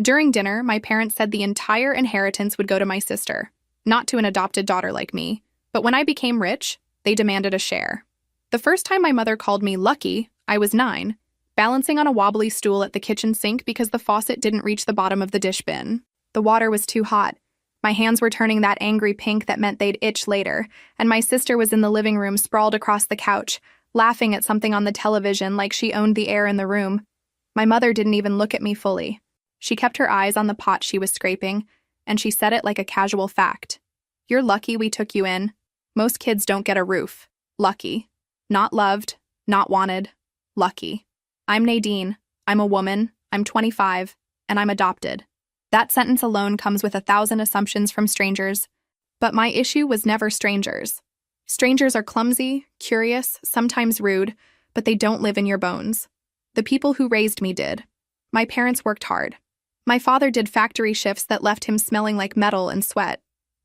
During dinner, my parents said the entire inheritance would go to my sister, not to an adopted daughter like me. But when I became rich, they demanded a share. The first time my mother called me lucky, I was 9, balancing on a wobbly stool at the kitchen sink because the faucet didn't reach the bottom of the dish bin. The water was too hot. My hands were turning that angry pink that meant they'd itch later, and my sister was in the living room sprawled across the couch, laughing at something on the television like she owned the air in the room. My mother didn't even look at me fully. She kept her eyes on the pot she was scraping, and she said it like a casual fact. "You're lucky we took you in. Most kids don't get a roof. Lucky. Not loved, not wanted. Lucky. I'm Nadine. I'm a woman. I'm 25, and I'm adopted." That sentence alone comes with 1,000 assumptions from strangers. But my issue was never strangers. Strangers are clumsy, curious, sometimes rude, but they don't live in your bones. The people who raised me did. My parents worked hard. My father did factory shifts that left him smelling like metal and sweat.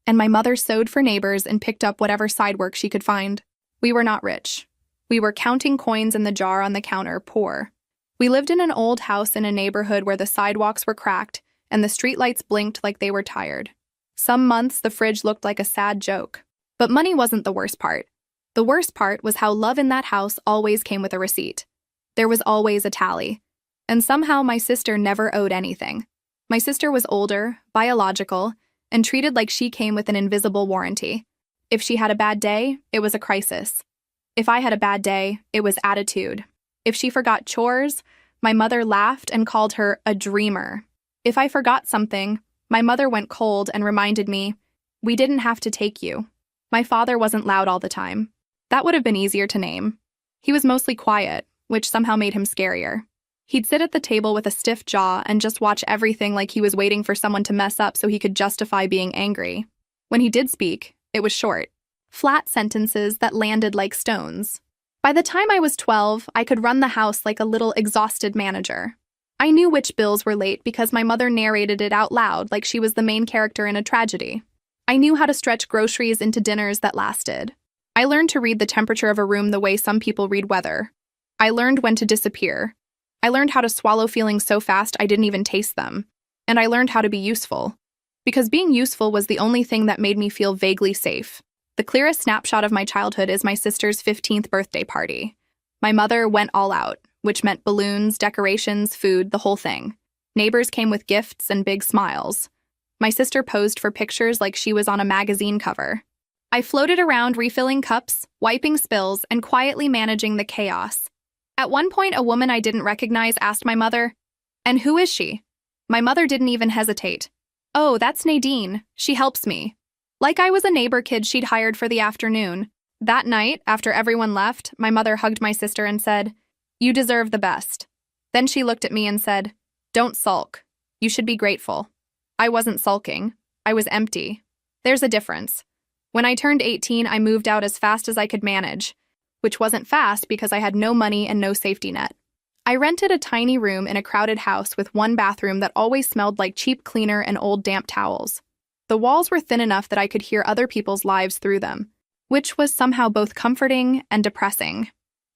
And my mother sewed for neighbors and picked up whatever side work she could find. We were not rich. We were counting coins in the jar on the counter, poor. We lived in an old house in a neighborhood where the sidewalks were cracked and the streetlights blinked like they were tired. Some months the fridge looked like a sad joke. But money wasn't the worst part. The worst part was how love in that house always came with a receipt. There was always a tally. And somehow my sister never owed anything. My sister was older, biological, and treated like she came with an invisible warranty. If she had a bad day, it was a crisis. If I had a bad day, it was attitude. If she forgot chores, my mother laughed and called her a dreamer. If I forgot something, my mother went cold and reminded me, "We didn't have to take you." My father wasn't loud all the time. That would have been easier to name. He was mostly quiet, which somehow made him scarier. He'd sit at the table with a stiff jaw and just watch everything like he was waiting for someone to mess up so he could justify being angry. When he did speak, it was short. Flat sentences that landed like stones. By the time I was 12, I could run the house like a little exhausted manager. I knew which bills were late because my mother narrated it out loud like she was the main character in a tragedy. I knew how to stretch groceries into dinners that lasted. I learned to read the temperature of a room the way some people read weather. I learned when to disappear. I learned how to swallow feelings so fast I didn't even taste them. And I learned how to be useful. Because being useful was the only thing that made me feel vaguely safe. The clearest snapshot of my childhood is my sister's 15th birthday party. My mother went all out, which meant balloons, decorations, food, the whole thing. Neighbors came with gifts and big smiles. My sister posed for pictures like she was on a magazine cover. I floated around refilling cups, wiping spills, and quietly managing the chaos. At one point, a woman I didn't recognize asked my mother, "And who is she?" My mother didn't even hesitate. "Oh, that's Nadine. She helps me." Like I was a neighbor kid she'd hired for the afternoon. That night, after everyone left, my mother hugged my sister and said, "You deserve the best." Then she looked at me and said, "Don't sulk. You should be grateful." I wasn't sulking. I was empty. There's a difference. When I turned 18, I moved out as fast as I could manage, which wasn't fast because I had no money and no safety net. I rented a tiny room in a crowded house with one bathroom that always smelled like cheap cleaner and old damp towels. The walls were thin enough that I could hear other people's lives through them, which was somehow both comforting and depressing.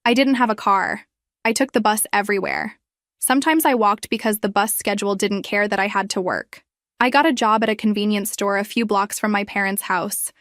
I didn't have a car. I took the bus everywhere. Sometimes I walked because the bus schedule didn't care that I had to work. I got a job at a convenience store a few blocks from my parents' house,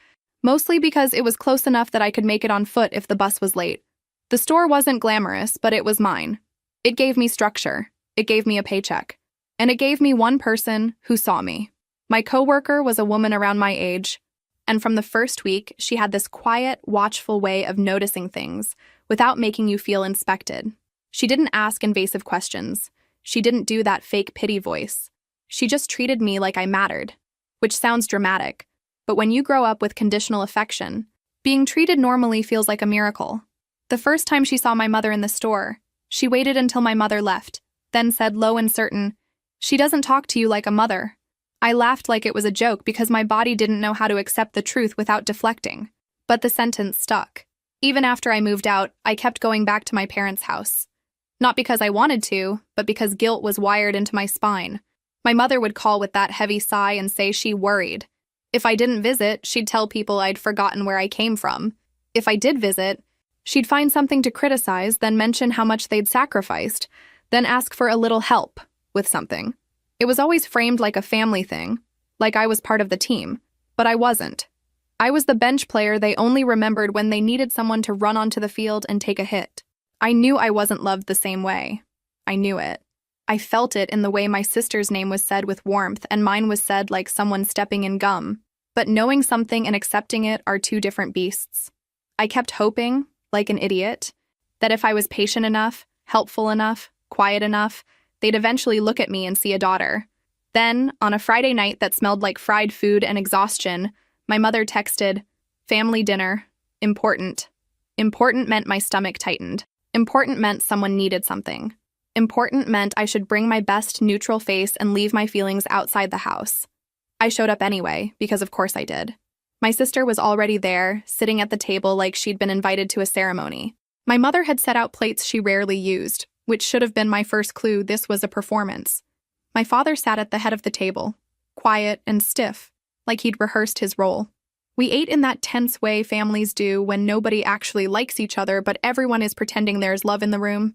mostly because it was close enough that I could make it on foot if the bus was late. The store wasn't glamorous, but it was mine. It gave me structure. It gave me a paycheck. And it gave me one person who saw me. My coworker was a woman around my age, and from the first week, she had this quiet, watchful way of noticing things without making you feel inspected. She didn't ask invasive questions. She didn't do that fake pity voice. She just treated me like I mattered, which sounds dramatic, but when you grow up with conditional affection, being treated normally feels like a miracle. The first time she saw my mother in the store, she waited until my mother left, then said low and certain, "She doesn't talk to you like a mother." I laughed like it was a joke because my body didn't know how to accept the truth without deflecting. But the sentence stuck. Even after I moved out, I kept going back to my parents' house. Not because I wanted to, but because guilt was wired into my spine. My mother would call with that heavy sigh and say she worried. If I didn't visit, she'd tell people I'd forgotten where I came from. If I did visit, she'd find something to criticize, then mention how much they'd sacrificed, then ask for a little help with something. It was always framed like a family thing, like I was part of the team, but I wasn't. I was the bench player they only remembered when they needed someone to run onto the field and take a hit. I knew I wasn't loved the same way. I knew it. I felt it in the way my sister's name was said with warmth and mine was said like someone stepping in gum. But knowing something and accepting it are two different beasts. I kept hoping, like an idiot, that if I was patient enough, helpful enough, quiet enough, they'd eventually look at me and see a daughter. Then, on a Friday night that smelled like fried food and exhaustion, my mother texted, "Family dinner. Important." Important meant my stomach tightened. Important meant someone needed something. Important meant I should bring my best neutral face and leave my feelings outside the house. I showed up anyway, because of course I did. My sister was already there, sitting at the table like she'd been invited to a ceremony. My mother had set out plates she rarely used, which should have been my first clue this was a performance. My father sat at the head of the table, quiet and stiff, like he'd rehearsed his role. We ate in that tense way families do when nobody actually likes each other but everyone is pretending there's love in the room.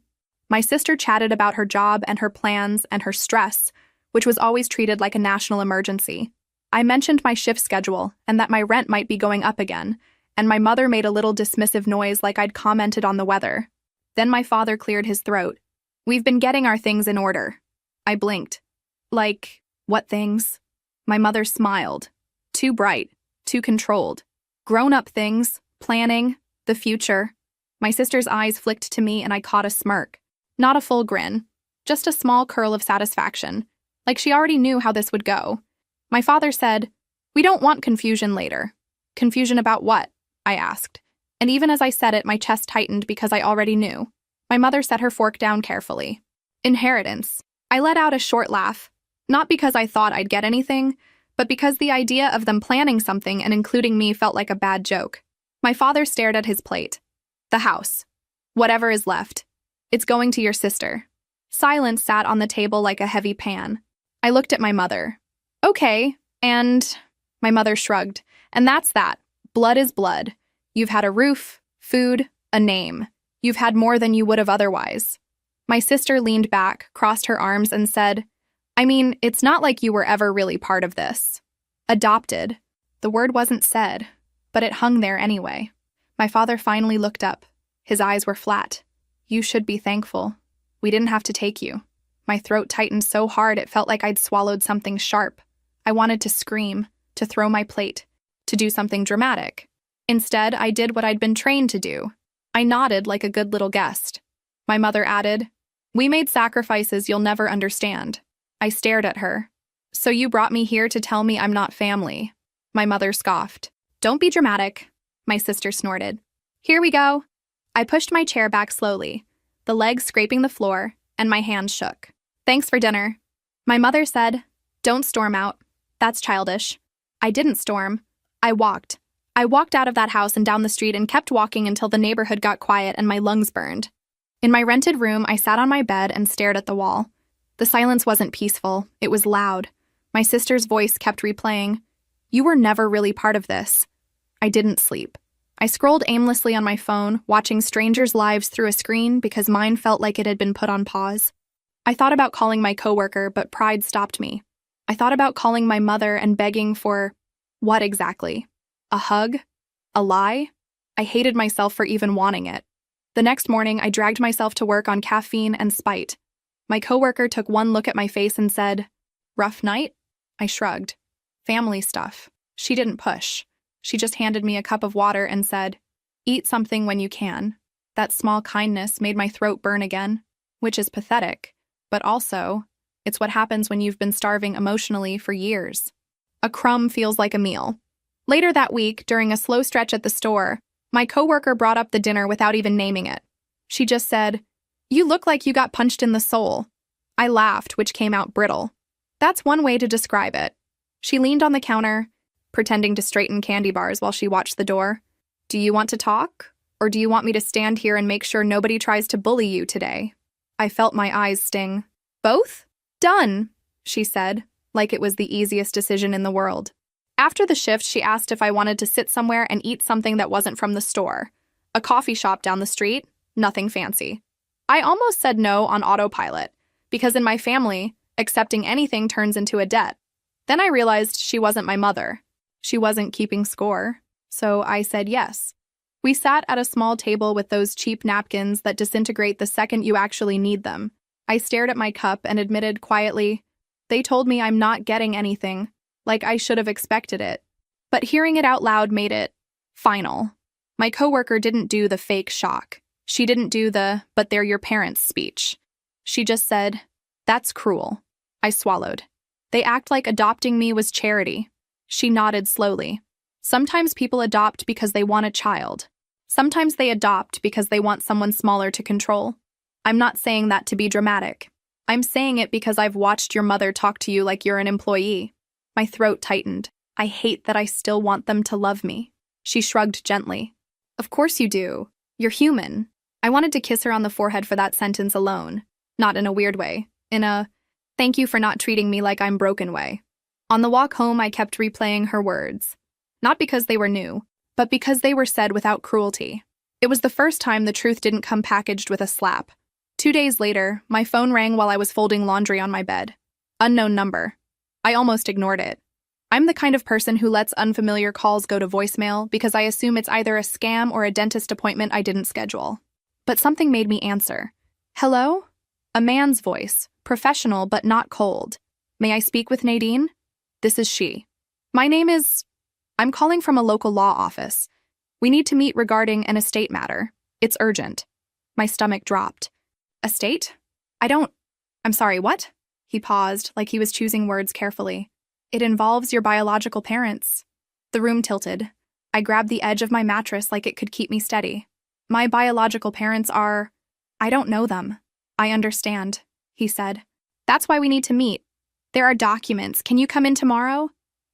My sister chatted about her job and her plans and her stress, which was always treated like a national emergency. I mentioned my shift schedule and that my rent might be going up again, and my mother made a little dismissive noise like I'd commented on the weather. Then my father cleared his throat. "We've been getting our things in order." I blinked. Like, what things? My mother smiled. Too bright, too controlled. Grown-up things, planning, the future. My sister's eyes flicked to me and I caught a smirk. Not a full grin, just a small curl of satisfaction, like she already knew how this would go. My father said, "We don't want confusion later." Confusion about what? I asked. And even as I said it, my chest tightened because I already knew. My mother set her fork down carefully. Inheritance. I let out a short laugh, not because I thought I'd get anything, but because the idea of them planning something and including me felt like a bad joke. My father stared at his plate. "The house. Whatever is left. It's going to your sister." Silence sat on the table like a heavy pan. I looked at my mother. "Okay, and..." My mother shrugged. "And that's that. Blood is blood. You've had a roof, food, a name. You've had more than you would have otherwise." My sister leaned back, crossed her arms, and said, "I mean, it's not like you were ever really part of this." Adopted. The word wasn't said, but it hung there anyway. My father finally looked up. His eyes were flat. "You should be thankful. We didn't have to take you." My throat tightened so hard it felt like I'd swallowed something sharp. I wanted to scream, to throw my plate, to do something dramatic. Instead, I did what I'd been trained to do. I nodded like a good little guest. My mother added, "We made sacrifices you'll never understand." I stared at her. "So you brought me here to tell me I'm not family?" My mother scoffed. "Don't be dramatic," my sister snorted. "Here we go." I pushed my chair back slowly, the legs scraping the floor, and my hands shook. "Thanks for dinner." My mother said, "Don't storm out. That's childish." I didn't storm. I walked. I walked out of that house and down the street and kept walking until the neighborhood got quiet and my lungs burned. In my rented room, I sat on my bed and stared at the wall. The silence wasn't peaceful. It was loud. My sister's voice kept replaying, "You were never really part of this." I didn't sleep. I scrolled aimlessly on my phone, watching strangers' lives through a screen because mine felt like it had been put on pause. I thought about calling my coworker, but pride stopped me. I thought about calling my mother and begging for what exactly? A hug? A lie? I hated myself for even wanting it. The next morning, I dragged myself to work on caffeine and spite. My coworker took one look at my face and said, "Rough night?" I shrugged. Family stuff. She didn't push. She just handed me a cup of water and said, "Eat something when you can." That small kindness made my throat burn again, which is pathetic, but also, it's what happens when you've been starving emotionally for years. A crumb feels like a meal. Later that week, during a slow stretch at the store, my coworker brought up the dinner without even naming it. She just said, "You look like you got punched in the soul." I laughed, which came out brittle. That's one way to describe it. She leaned on the counter, pretending to straighten candy bars while she watched the door. "Do you want to talk? Or do you want me to stand here and make sure nobody tries to bully you today?" I felt my eyes sting. "Both? Done," she said, like it was the easiest decision in the world. After the shift, she asked if I wanted to sit somewhere and eat something that wasn't from the store. A coffee shop down the street, nothing fancy. I almost said no on autopilot, because in my family, Accepting anything turns into a debt. Then I realized she wasn't my mother. She wasn't keeping score. So I said yes. We sat at a small table with those cheap napkins that disintegrate the second you actually need them. I stared at my cup and admitted quietly, "They told me I'm not getting anything, like I should have expected it." But hearing it out loud made it final. My coworker didn't do the fake shock. She didn't do the, "but they're your parents" speech. She just said, "That's cruel." I swallowed. "They act like adopting me was charity." She nodded slowly. "Sometimes people adopt because they want a child. Sometimes they adopt because they want someone smaller to control. I'm not saying that to be dramatic. I'm saying it because I've watched your mother talk to you like you're an employee." My throat tightened. I hate that I still want them to love me. She shrugged gently. "Of course you do. You're human." I wanted to kiss her on the forehead for that sentence alone. Not in a weird way. In a, "thank you for not treating me like I'm broken" way. On the walk home, I kept replaying her words. Not because they were new, but because they were said without cruelty. It was the first time the truth didn't come packaged with a slap. 2 days later, my phone rang while I was folding laundry on my bed. Unknown number. I almost ignored it. I'm the kind of person who lets unfamiliar calls go to voicemail because I assume it's either a scam or a dentist appointment I didn't schedule. But something made me answer. "Hello?" A man's voice, professional but not cold. "May I speak with Nadine?" This is she. "My name is... I'm calling from a local law office. We need to meet regarding an estate matter. It's urgent." My stomach dropped. "Estate? I'm sorry, what?" He paused, like he was choosing words carefully. "It involves your biological parents." The room tilted. I grabbed the edge of my mattress like it could keep me steady. "My biological parents are... I don't know them." "I understand," he said. "That's why we need to meet. There are documents. Can you come in tomorrow?"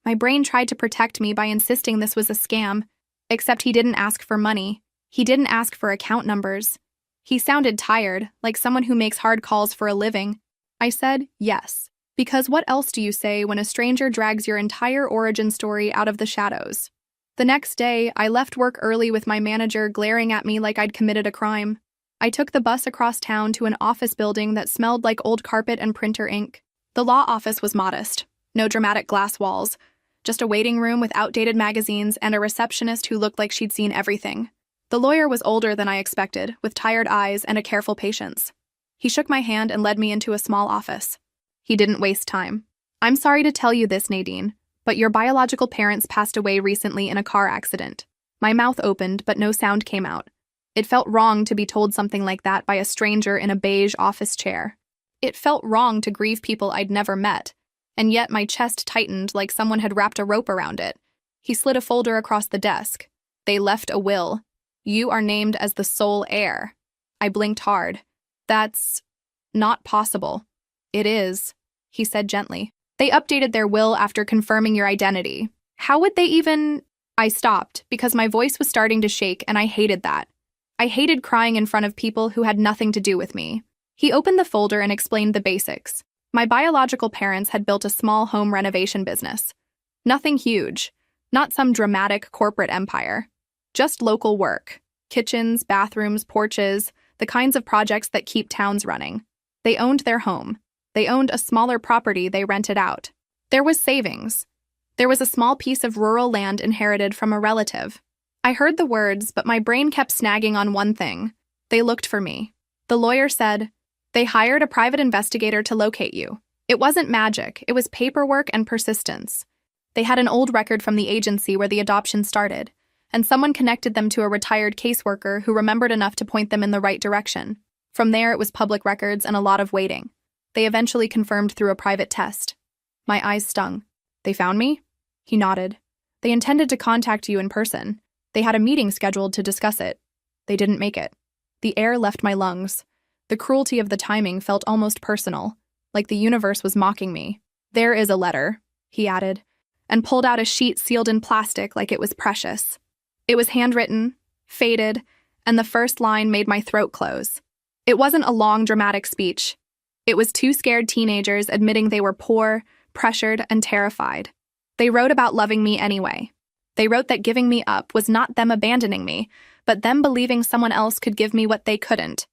My brain tried to protect me by insisting this was a scam, except he didn't ask for money. He didn't ask for account numbers. He sounded tired, like someone who makes hard calls for a living. I said yes, because what else do you say when a stranger drags your entire origin story out of the shadows? The next day, I left work early with my manager glaring at me like I'd committed a crime. I took the bus across town to an office building that smelled like old carpet and printer ink. The law office was modest. No dramatic glass walls. Just a waiting room with outdated magazines and a receptionist who looked like she'd seen everything. The lawyer was older than I expected, with tired eyes and a careful patience. He shook my hand and led me into a small office. He didn't waste time. "I'm sorry to tell you this, Nadine, but your biological parents passed away recently in a car accident." My mouth opened, but no sound came out. It felt wrong to be told something like that by a stranger in a beige office chair. It felt wrong to grieve people I'd never met, and yet my chest tightened like someone had wrapped a rope around it. He slid a folder across the desk. "They left a will. You are named as the sole heir." I blinked hard. "That's not possible." "It is," he said gently. "They updated their will after confirming your identity. How would they even—" I stopped because my voice was starting to shake and I hated that. I hated crying in front of people who had nothing to do with me. He opened the folder and explained the basics. My biological parents had built a small home renovation business. Nothing huge, not some dramatic corporate empire. Just local work. Kitchens, bathrooms, porches, the kinds of projects that keep towns running. They owned their home. They owned a smaller property they rented out. There was savings. There was a small piece of rural land inherited from a relative. I heard the words, but my brain kept snagging on one thing. They looked for me. The lawyer said, "They hired a private investigator to locate you. It wasn't magic, it was paperwork and persistence. They had an old record from the agency where the adoption started, and someone connected them to a retired caseworker who remembered enough to point them in the right direction. From there, it was public records and a lot of waiting. They eventually confirmed through a private test." My eyes stung. "They found me?" He nodded. "They intended to contact you in person. They had a meeting scheduled to discuss it. They didn't make it." The air left my lungs. The cruelty of the timing felt almost personal, like the universe was mocking me. "There is a letter," he added, and pulled out a sheet sealed in plastic like it was precious. It was handwritten, faded, and the first line made my throat close. It wasn't a long, dramatic speech. It was two scared teenagers admitting they were poor, pressured, and terrified. They wrote about loving me anyway. They wrote that giving me up was not them abandoning me, but them believing someone else could give me what they couldn't.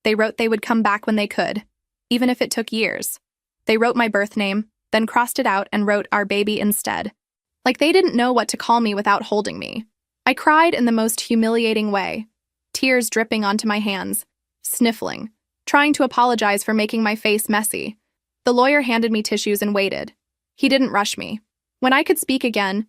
They wrote they would come back when they could, even if it took years. They wrote my birth name, then crossed it out and wrote our baby instead. Like they didn't know what to call me without holding me. I cried in the most humiliating way, tears dripping onto my hands, sniffling, trying to apologize for making my face messy. The lawyer handed me tissues and waited. He didn't rush me. When I could speak again,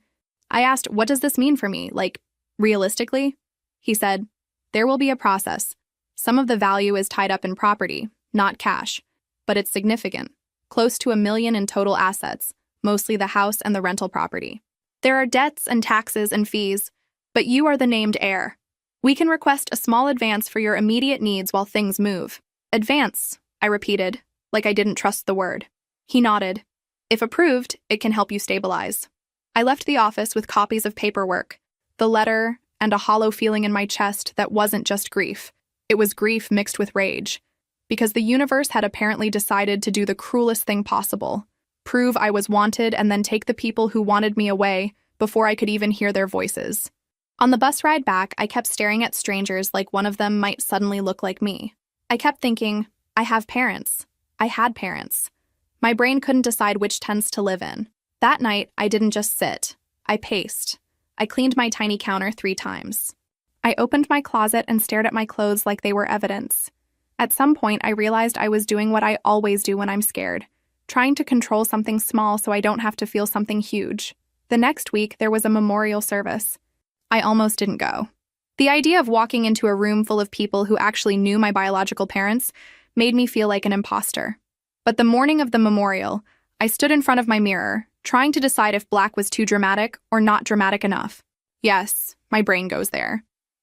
I asked, what does this mean for me? Like, realistically? He said, there will be a process. Some of the value is tied up in property, not cash, but it's significant. Close to $1 million in total assets, mostly the house and the rental property. There are debts and taxes and fees, but you are the named heir. We can request a small advance for your immediate needs while things move. Advance, I repeated, like I didn't trust the word. He nodded. If approved, it can help you stabilize. I left the office with copies of paperwork, the letter, and a hollow feeling in my chest that wasn't just grief. It was grief mixed with rage, because the universe had apparently decided to do the cruelest thing possible, prove I was wanted and then take the people who wanted me away before I could even hear their voices. On the bus ride back, I kept staring at strangers like one of them might suddenly look like me. I kept thinking, I have parents. I had parents. My brain couldn't decide which tents to live in. That night, I didn't just sit. I paced. I cleaned my tiny counter 3 times. I opened my closet and stared at my clothes like they were evidence. At some point, I realized I was doing what I always do when I'm scared, trying to control something small so I don't have to feel something huge. The next week, there was a memorial service. I almost didn't go. The idea of walking into a room full of people who actually knew my biological parents made me feel like an imposter. But the morning of the memorial, I stood in front of my mirror, trying to decide if black was too dramatic or not dramatic enough. Yes, my brain goes there.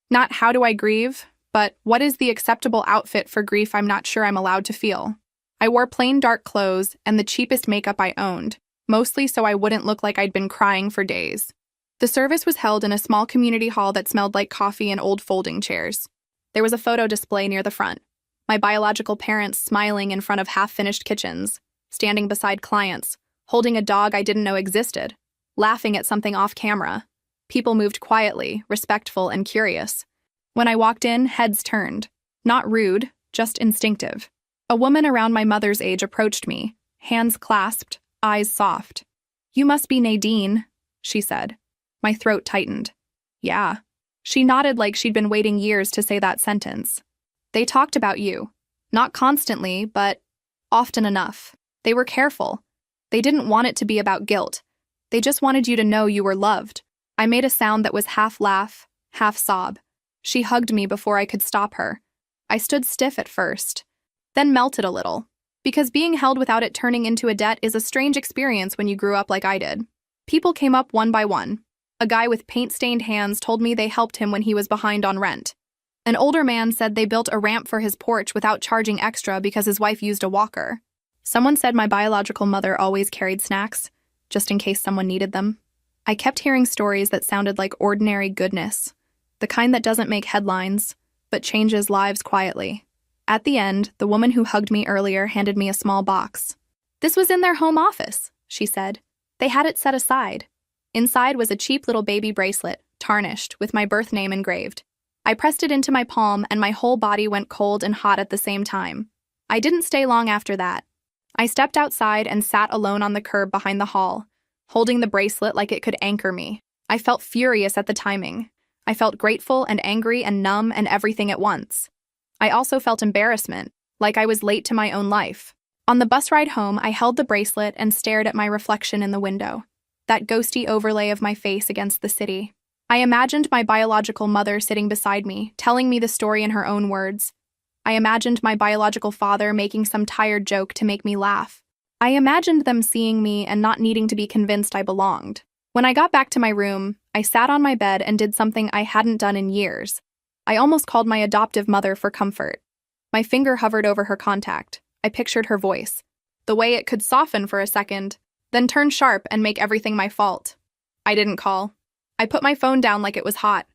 Not how do I grieve, but what is the acceptable outfit for grief I'm not sure I'm allowed to feel? I wore plain dark clothes and the cheapest makeup I owned, mostly so I wouldn't look like I'd been crying for days. The service was held in a small community hall that smelled like coffee and old folding chairs. There was a photo display near the front. My biological parents smiling in front of half-finished kitchens, standing beside clients, holding a dog I didn't know existed, laughing at something off camera. People moved quietly, respectful, and curious. When I walked in, heads turned. Not rude, just instinctive. A woman around my mother's age approached me, hands clasped, eyes soft. "You must be Nadine," she said. My throat tightened. "Yeah." She nodded like she'd been waiting years to say that sentence. "They talked about you. Not constantly, but often enough. They were careful. They didn't want it to be about guilt. They just wanted you to know you were loved." I made a sound that was half laugh, half sob. She hugged me before I could stop her. I stood stiff at first, then melted a little, because being held without it turning into a debt is a strange experience when you grew up like I did. People came up one by one. A guy with paint-stained hands told me they helped him when he was behind on rent. An older man said they built a ramp for his porch without charging extra because his wife used a walker. Someone said my biological mother always carried snacks, just in case someone needed them. I kept hearing stories that sounded like ordinary goodness, the kind that doesn't make headlines, but changes lives quietly. At the end, the woman who hugged me earlier handed me a small box. "This was in their home office," she said. "They had it set aside." Inside was a cheap little baby bracelet, tarnished, with my birth name engraved. I pressed it into my palm and my whole body went cold and hot at the same time. I didn't stay long after that. I stepped outside and sat alone on the curb behind the hall, holding the bracelet like it could anchor me. I felt furious at the timing. I felt grateful and angry and numb and everything at once. I also felt embarrassment, like I was late to my own life. On the bus ride home, I held the bracelet and stared at my reflection in the window, that ghosty overlay of my face against the city. I imagined my biological mother sitting beside me, telling me the story in her own words. I imagined my biological father making some tired joke to make me laugh. I imagined them seeing me and not needing to be convinced I belonged. When I got back to my room, I sat on my bed and did something I hadn't done in years. I almost called my adoptive mother for comfort. My finger hovered over her contact. I pictured her voice, the way it could soften for a second, then turn sharp and make everything my fault. I didn't call. I put my phone down like it was hot.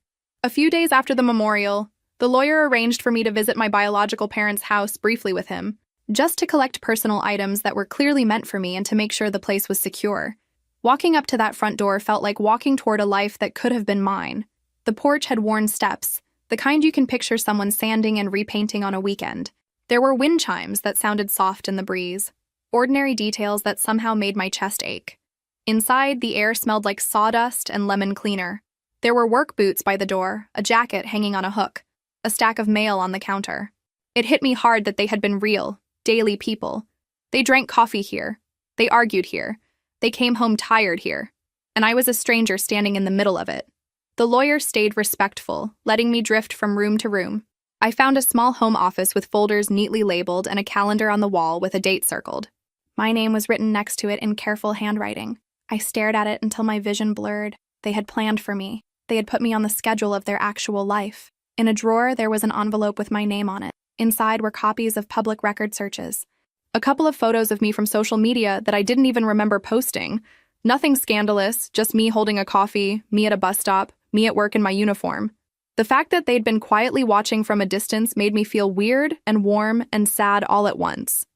A few days after the memorial, the lawyer arranged for me to visit my biological parents' house briefly with him, just to collect personal items that were clearly meant for me and to make sure the place was secure. Walking up to that front door felt like walking toward a life that could have been mine. The porch had worn steps, the kind you can picture someone sanding and repainting on a weekend. There were wind chimes that sounded soft in the breeze, ordinary details that somehow made my chest ache. Inside, the air smelled like sawdust and lemon cleaner. There were work boots by the door, a jacket hanging on a hook, a stack of mail on the counter. It hit me hard that they had been real, daily people. They drank coffee here. They argued here. They came home tired here. And I was a stranger standing in the middle of it. The lawyer stayed respectful, letting me drift from room to room. I found a small home office with folders neatly labeled and a calendar on the wall with a date circled. My name was written next to it in careful handwriting. I stared at it until my vision blurred. They had planned for me. They had put me on the schedule of their actual life. In a drawer, there was an envelope with my name on it. Inside were copies of public record searches. A couple of photos of me from social media that I didn't even remember posting. Nothing scandalous, just me holding a coffee, me at a bus stop, me at work in my uniform. The fact that they'd been quietly watching from a distance made me feel weird and warm and sad all at once.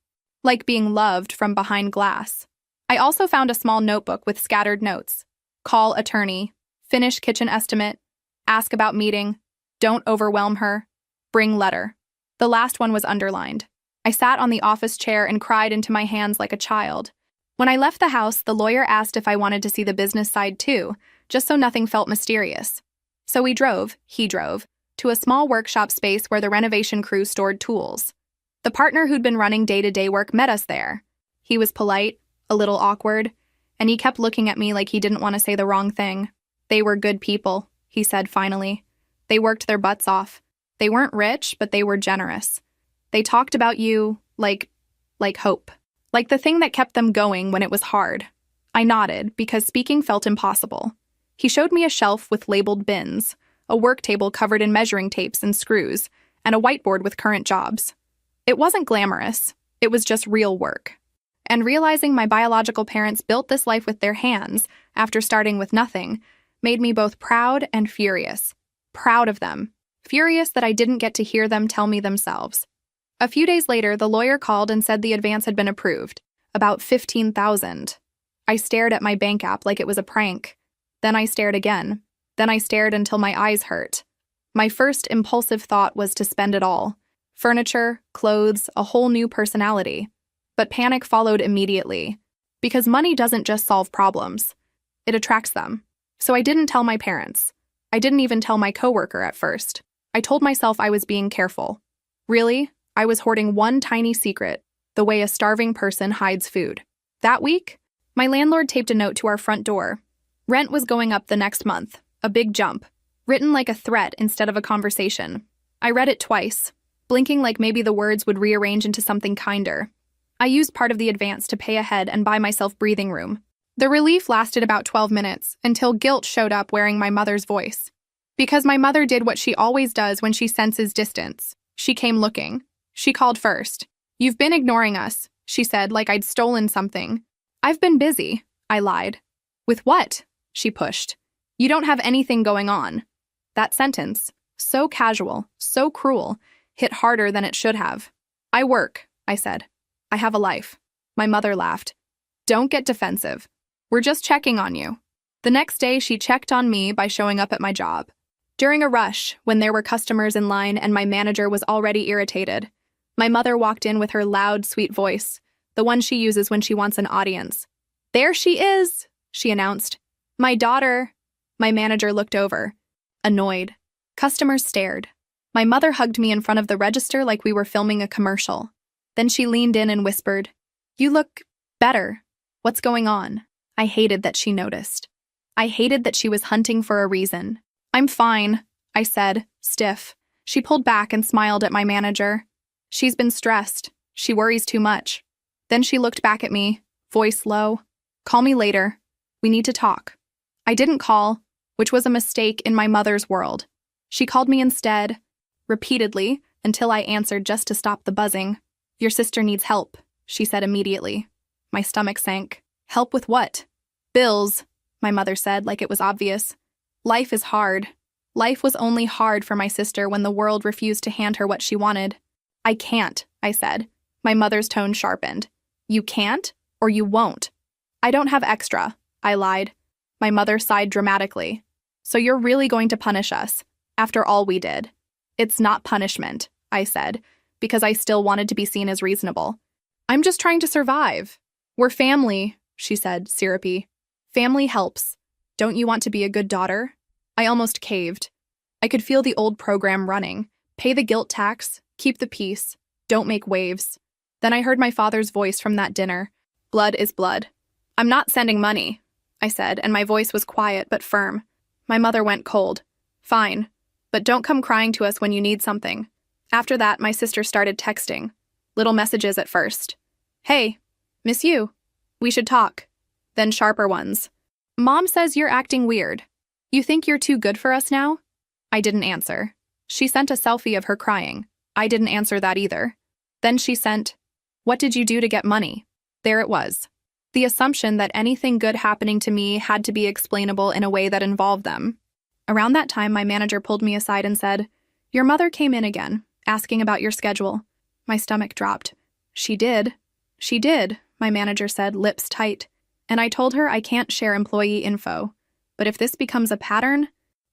Like being loved from behind glass. I also found a small notebook with scattered notes. Call attorney. Finish kitchen estimate. Ask about meeting. Don't overwhelm her. Bring letter. The last one was underlined. I sat on the office chair and cried into my hands like a child. When I left the house, the lawyer asked if I wanted to see the business side too, just so nothing felt mysterious. So he drove, to a small workshop space where the renovation crew stored tools. The partner who'd been running day-to-day work met us there. He was polite, a little awkward, and he kept looking at me like he didn't want to say the wrong thing. They were good people, he said finally. They worked their butts off. They weren't rich, but they were generous. They talked about you like hope. Like the thing that kept them going when it was hard. I nodded because speaking felt impossible. He showed me a shelf with labeled bins, a work table covered in measuring tapes and screws, and a whiteboard with current jobs. It wasn't glamorous. It was just real work. And realizing my biological parents built this life with their hands, after starting with nothing, made me both proud and furious. Proud of them. Furious that I didn't get to hear them tell me themselves. A few days later, the lawyer called and said the advance had been approved. About $15,000. I stared at my bank app like it was a prank. Then I stared again. Then I stared until my eyes hurt. My first impulsive thought was to spend it all. Furniture, clothes, a whole new personality. But panic followed immediately. Because money doesn't just solve problems. It attracts them. So I didn't tell my parents. I didn't even tell my coworker at first. I told myself I was being careful. Really, I was hoarding one tiny secret, the way a starving person hides food. That week, my landlord taped a note to our front door. Rent was going up the next month, a big jump, written like a threat instead of a conversation. I read it twice, blinking like maybe the words would rearrange into something kinder. I used part of the advance to pay ahead and buy myself breathing room. The relief lasted about 12 minutes, until guilt showed up wearing my mother's voice. Because my mother did what she always does when she senses distance. She came looking. She called first. "You've been ignoring us," she said, like I'd stolen something. "I've been busy," I lied. "With what?" she pushed. "You don't have anything going on." That sentence, so casual, so cruel, hit harder than it should have. "I work," I said. "I have a life." My mother laughed. "Don't get defensive. We're just checking on you." The next day, she checked on me by showing up at my job. During a rush, when there were customers in line and my manager was already irritated, my mother walked in with her loud, sweet voice, the one she uses when she wants an audience. "There she is," she announced. "My daughter." My manager looked over, annoyed. Customers stared. My mother hugged me in front of the register like we were filming a commercial. Then she leaned in and whispered, "You look better. What's going on?" I hated that she noticed. I hated that she was hunting for a reason. "I'm fine," I said, stiff. She pulled back and smiled at my manager. "She's been stressed. She worries too much." Then she looked back at me, voice low. "Call me later. We need to talk." I didn't call, which was a mistake in my mother's world. She called me instead, repeatedly, until I answered just to stop the buzzing. "Your sister needs help," she said immediately. My stomach sank. "Help with what?" "Bills," my mother said like it was obvious. "Life is hard." Life was only hard for my sister when the world refused to hand her what she wanted. "I can't," I said. My mother's tone sharpened. "You can't, or you won't." "I don't have extra," I lied. My mother sighed dramatically. "So you're really going to punish us, after all we did?" "It's not punishment," I said, because I still wanted to be seen as reasonable. I'm just trying to survive. We're family, she said, syrupy. Family helps. Don't you want to be a good daughter? I almost caved. I could feel the old program running. Pay the guilt tax, keep the peace, don't make waves. Then I heard my father's voice from that dinner. Blood is blood. I'm not sending money, I said, and my voice was quiet but firm. My mother went cold. Fine, but don't come crying to us when you need something. After that, my sister started texting. Little messages at first. Hey, miss you. We should talk. Then sharper ones. Mom says you're acting weird. You think you're too good for us now? I didn't answer. She sent a selfie of her crying. I didn't answer that either. Then she sent, "What did you do to get money?" There it was. The assumption that anything good happening to me had to be explainable in a way that involved them. Around that time, my manager pulled me aside and said, "Your mother came in again, asking about your schedule." My stomach dropped. She did, my manager said, lips tight. And I told her I can't share employee info. But if this becomes a pattern,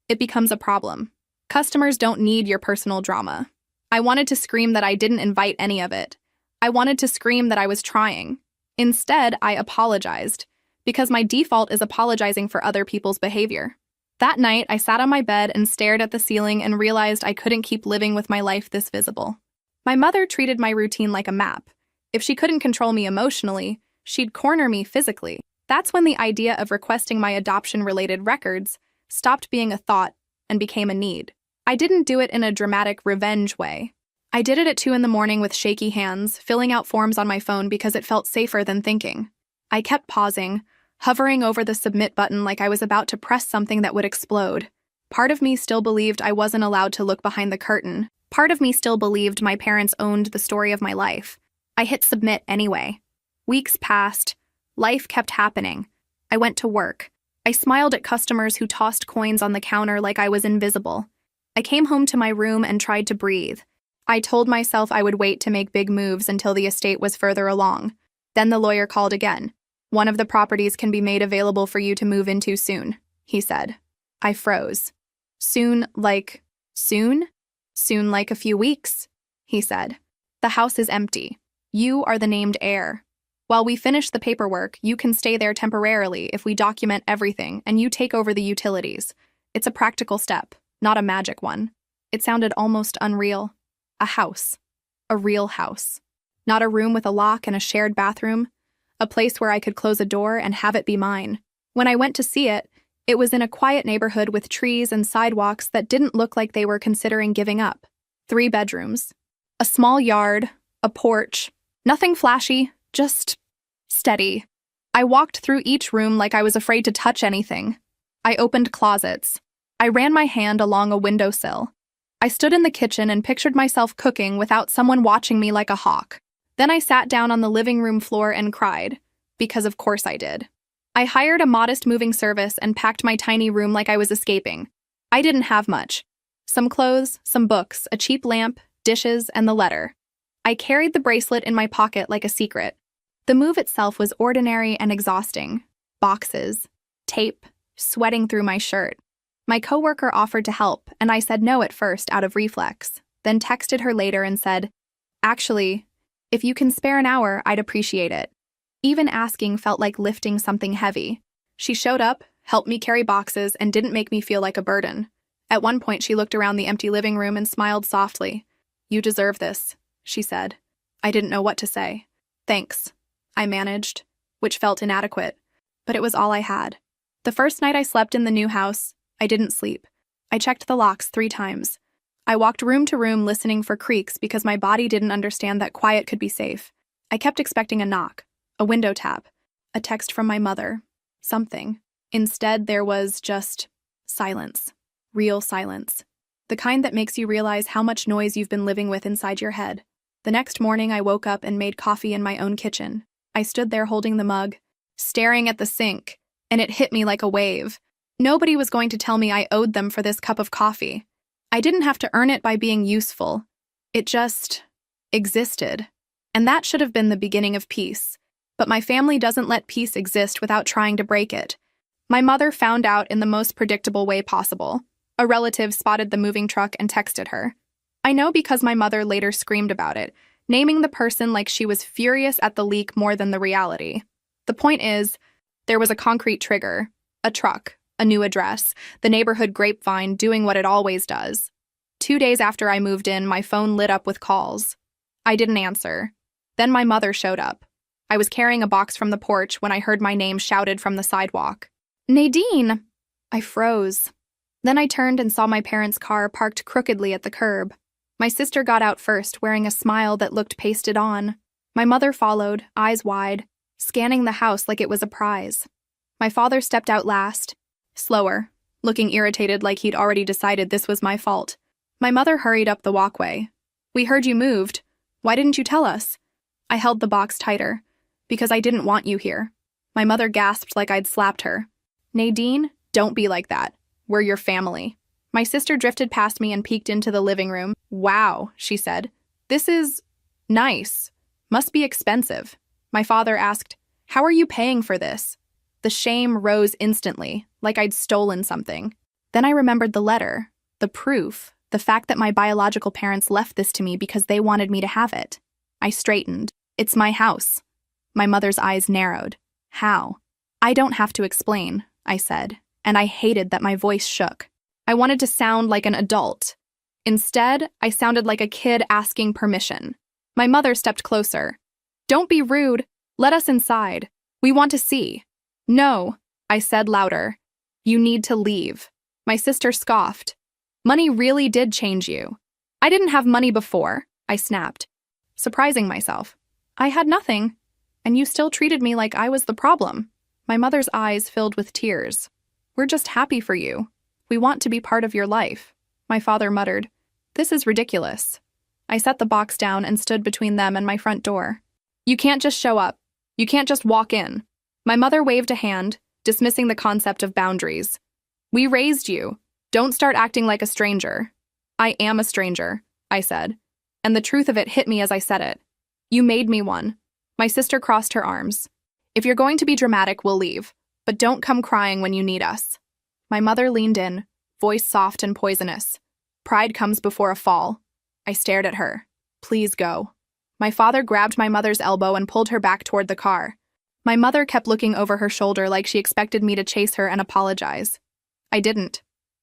it becomes a problem. Customers don't need your personal drama. I wanted to scream that I didn't invite any of it. I wanted to scream that I was trying. Instead, I apologized, because my default is apologizing for other people's behavior. That night, I sat on my bed and stared at the ceiling and realized I couldn't keep living with my life this visible. My mother treated my routine like a map. If she couldn't control me emotionally, she'd corner me physically. That's when the idea of requesting my adoption-related records stopped being a thought and became a need. I didn't do it in a dramatic revenge way. I did it at 2 a.m. with shaky hands, filling out forms on my phone because it felt safer than thinking. I kept pausing, hovering over the submit button like I was about to press something that would explode. Part of me still believed I wasn't allowed to look behind the curtain. Part of me still believed my parents owned the story of my life. I hit submit anyway. Weeks passed. Life kept happening. I went to work. I smiled at customers who tossed coins on the counter like I was invisible. I came home to my room and tried to breathe. I told myself I would wait to make big moves until the estate was further along. Then the lawyer called again. "One of the properties can be made available for you to move into soon," he said. I froze. Soon like a few weeks, he said. "The house is empty. You are the named heir. While we finish the paperwork, you can stay there temporarily if we document everything and you take over the utilities. It's a practical step, not a magic one." It sounded almost unreal. A house. A real house. Not a room with a lock and a shared bathroom. A place where I could close a door and have it be mine. When I went to see it, it was in a quiet neighborhood with trees and sidewalks that didn't look like they were considering giving up. 3 bedrooms. A small yard. A porch. Nothing flashy, just steady. I walked through each room like I was afraid to touch anything. I opened closets. I ran my hand along a windowsill. I stood in the kitchen and pictured myself cooking without someone watching me like a hawk. Then I sat down on the living room floor and cried, because of course I did. I hired a modest moving service and packed my tiny room like I was escaping. I didn't have much. Some clothes, some books, a cheap lamp, dishes, and the letter. I carried the bracelet in my pocket like a secret. The move itself was ordinary and exhausting. Boxes, tape, sweating through my shirt. My coworker offered to help, and I said no at first out of reflex, then texted her later and said, "Actually, if you can spare an hour, I'd appreciate it." Even asking felt like lifting something heavy. She showed up, helped me carry boxes, and didn't make me feel like a burden. At one point, she looked around the empty living room and smiled softly. "You deserve this," she said. I didn't know what to say. "Thanks," I managed, which felt inadequate, but it was all I had. The first night I slept in the new house, I didn't sleep. I checked the locks 3 times. I walked room to room listening for creaks because my body didn't understand that quiet could be safe. I kept expecting a knock, a window tap, a text from my mother, something. Instead, there was just silence. Real silence. The kind that makes you realize how much noise you've been living with inside your head. The next morning, I woke up and made coffee in my own kitchen. I stood there holding the mug, staring at the sink, and it hit me like a wave. Nobody was going to tell me I owed them for this cup of coffee. I didn't have to earn it by being useful. It just existed. And that should have been the beginning of peace. But my family doesn't let peace exist without trying to break it. My mother found out in the most predictable way possible. A relative spotted the moving truck and texted her. I know because my mother later screamed about it, naming the person like she was furious at the leak more than the reality. The point is, there was a concrete trigger, a truck, a new address, the neighborhood grapevine doing what it always does. 2 days after I moved in, my phone lit up with calls. I didn't answer. Then my mother showed up. I was carrying a box from the porch when I heard my name shouted from the sidewalk. Nadine! I froze. Then I turned and saw my parents' car parked crookedly at the curb. My sister got out first, wearing a smile that looked pasted on. My mother followed, eyes wide, scanning the house like it was a prize. My father stepped out last, slower, looking irritated like he'd already decided this was my fault. My mother hurried up the walkway. We heard you moved. Why didn't you tell us? I held the box tighter, because I didn't want you here. My mother gasped like I'd slapped her. Nadine, don't be like that. We're your family. My sister drifted past me and peeked into the living room. Wow, she said. This is nice. Must be expensive. My father asked, how are you paying for this? The shame rose instantly, like I'd stolen something. Then I remembered the letter, the proof, the fact that my biological parents left this to me because they wanted me to have it. I straightened. It's my house. My mother's eyes narrowed. How? I don't have to explain, I said, and I hated that my voice shook. I wanted to sound like an adult. Instead, I sounded like a kid asking permission. My mother stepped closer. Don't be rude. Let us inside. We want to see. No, I said louder. You need to leave. My sister scoffed. Money really did change you. I didn't have money before, I snapped, surprising myself. I had nothing, and you still treated me like I was the problem. My mother's eyes filled with tears. We're just happy for you. We want to be part of your life. My father muttered. This is ridiculous. I set the box down and stood between them and my front door. You can't just show up. You can't just walk in. My mother waved a hand, dismissing the concept of boundaries. We raised you. Don't start acting like a stranger. I am a stranger, I said, and the truth of it hit me as I said it. You made me one. My sister crossed her arms. If you're going to be dramatic, we'll leave, but don't come crying when you need us. My mother leaned in, voice soft and poisonous. Pride comes before a fall. I stared at her. Please go. My father grabbed my mother's elbow and pulled her back toward the car. My mother kept looking over her shoulder like she expected me to chase her and apologize. I didn't.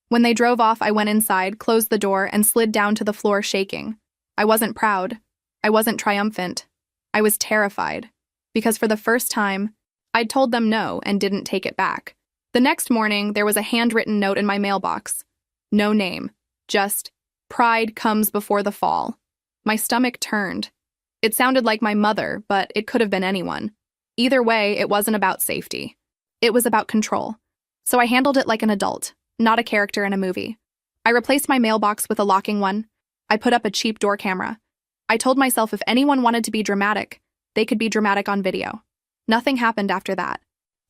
When they drove off, I went inside, closed the door, and slid down to the floor shaking. I wasn't proud. I wasn't triumphant. I was terrified. Because for the first time, I'd told them no and didn't take it back. The next morning, there was a handwritten note in my mailbox. No name. Just, pride comes before the fall. My stomach turned. It sounded like my mother, but it could have been anyone. Either way, it wasn't about safety. It was about control. So I handled it like an adult, not a character in a movie. I replaced my mailbox with a locking one. I put up a cheap door camera. I told myself if anyone wanted to be dramatic, they could be dramatic on video. Nothing happened after that,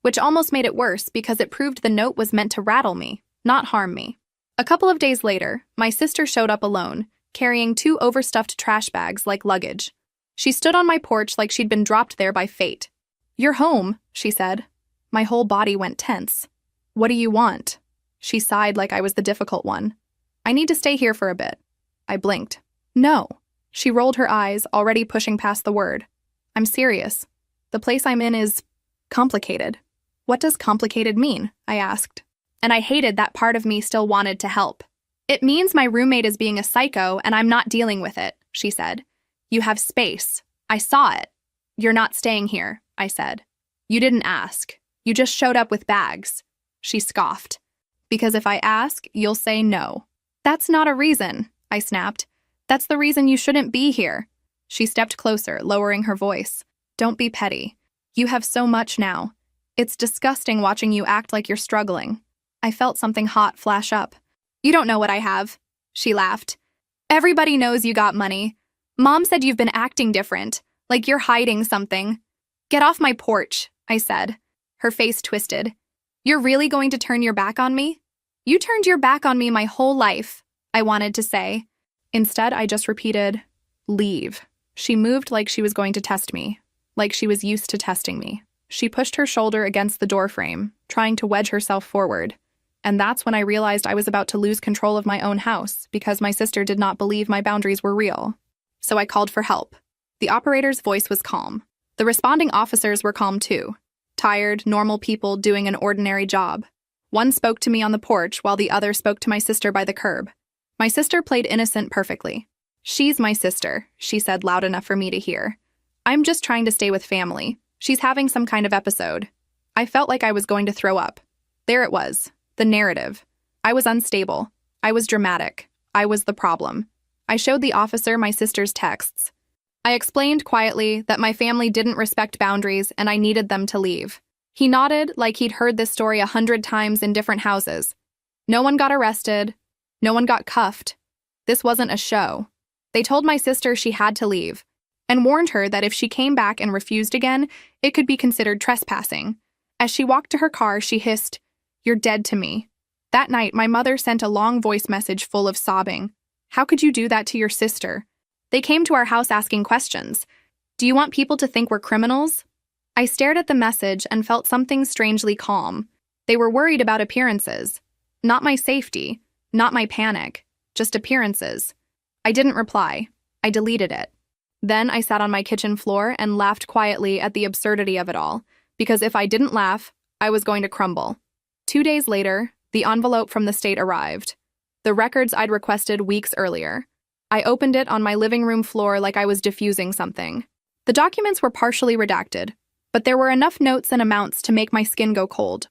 which almost made it worse because it proved the note was meant to rattle me, not harm me. A couple of days later, my sister showed up alone, carrying 2 overstuffed trash bags like luggage. She stood on my porch like she'd been dropped there by fate. You're home, she said. My whole body went tense. What do you want? She sighed like I was the difficult one. I need to stay here for a bit. I blinked. No. She rolled her eyes, already pushing past the word. I'm serious. The place I'm in is complicated. What does complicated mean? I asked. And I hated that part of me still wanted to help. It means my roommate is being a psycho and I'm not dealing with it, she said. You have space. I saw it. You're not staying here, I said. You didn't ask. You just showed up with bags. She scoffed. Because if I ask, you'll say no. That's not a reason, I snapped. That's the reason you shouldn't be here. She stepped closer, lowering her voice. Don't be petty. You have so much now. It's disgusting watching you act like you're struggling. I felt something hot flash up. You don't know what I have, she laughed. Everybody knows you got money. Mom said you've been acting different, like you're hiding something. Get off my porch, I said. Her face twisted. You're really going to turn your back on me? You turned your back on me my whole life, I wanted to say. Instead, I just repeated, leave. She moved like she was going to test me, like she was used to testing me. She pushed her shoulder against the doorframe, trying to wedge herself forward. And that's when I realized I was about to lose control of my own house because my sister did not believe my boundaries were real. So I called for help. The operator's voice was calm. The responding officers were calm too. Tired, normal people doing an ordinary job. One spoke to me on the porch while the other spoke to my sister by the curb. My sister played innocent perfectly. "She's my sister," she said loud enough for me to hear. "I'm just trying to stay with family. She's having some kind of episode." I felt like I was going to throw up. There it was, the narrative. I was unstable. I was dramatic. I was the problem. I showed the officer my sister's texts. I explained quietly that my family didn't respect boundaries and I needed them to leave. He nodded like he'd heard this story 100 times in different houses. No one got arrested. No one got cuffed. This wasn't a show. They told my sister she had to leave and warned her that if she came back and refused again, it could be considered trespassing. As she walked to her car, she hissed, "You're dead to me." That night, my mother sent a long voice message full of sobbing. "How could you do that to your sister?" They came to our house asking questions. "Do you want people to think we're criminals?" I stared at the message and felt something strangely calm. They were worried about appearances. Not my safety, not my panic, just appearances. I didn't reply. I deleted it. Then I sat on my kitchen floor and laughed quietly at the absurdity of it all, because if I didn't laugh, I was going to crumble. 2 days later, the envelope from the state arrived. The records I'd requested weeks earlier. I opened it on my living room floor like I was diffusing something. The documents were partially redacted, but there were enough notes and amounts to make my skin go cold.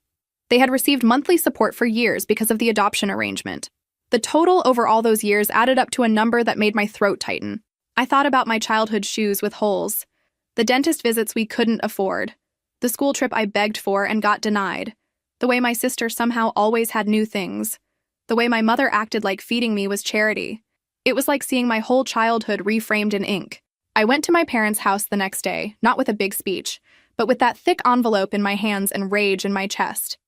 They had received monthly support for years because of the adoption arrangement. The total over all those years added up to a number that made my throat tighten. I thought about my childhood shoes with holes, the dentist visits we couldn't afford, the school trip I begged for and got denied, the way my sister somehow always had new things, the way my mother acted like feeding me was charity. It was like seeing my whole childhood reframed in ink. I went to my parents' house the next day, not with a big speech, but with that thick envelope in my hands and rage in my chest.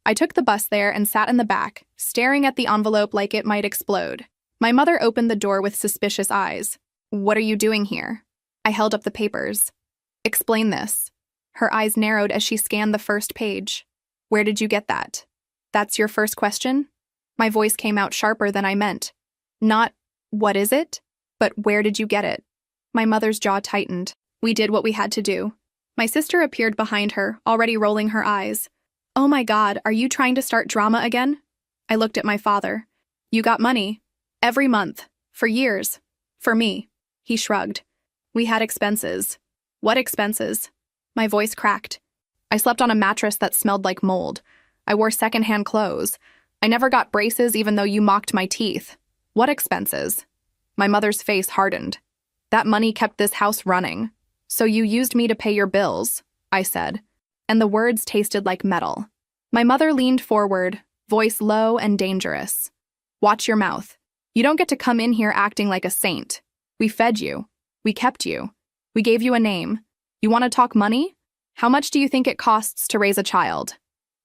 I took the bus there and sat in the back, staring at the envelope like it might explode. My mother opened the door with suspicious eyes. "What are you doing here?" I held up the papers. "Explain this." Her eyes narrowed as she scanned the first page. "Where did you get that?" "That's your first question?" My voice came out sharper than I meant. Not, "What is it?" but "Where did you get it?" My mother's jaw tightened. We did what we had to do. My sister appeared behind her, already rolling her eyes. "Oh my God, are you trying to start drama again?" I looked at my father. "You got money. Every month. For years. For me." He shrugged. "We had expenses." "What expenses?" My voice cracked. I slept on a mattress that smelled like mold. I wore secondhand clothes. I never got braces even though you mocked my teeth. "What expenses?" My mother's face hardened. "That money kept this house running. So you used me to pay your bills," I said, and the words tasted like metal. My mother leaned forward, voice low and dangerous. "Watch your mouth. You don't get to come in here acting like a saint. We fed you. We kept you. We gave you a name. You want to talk money? How much do you think it costs to raise a child?"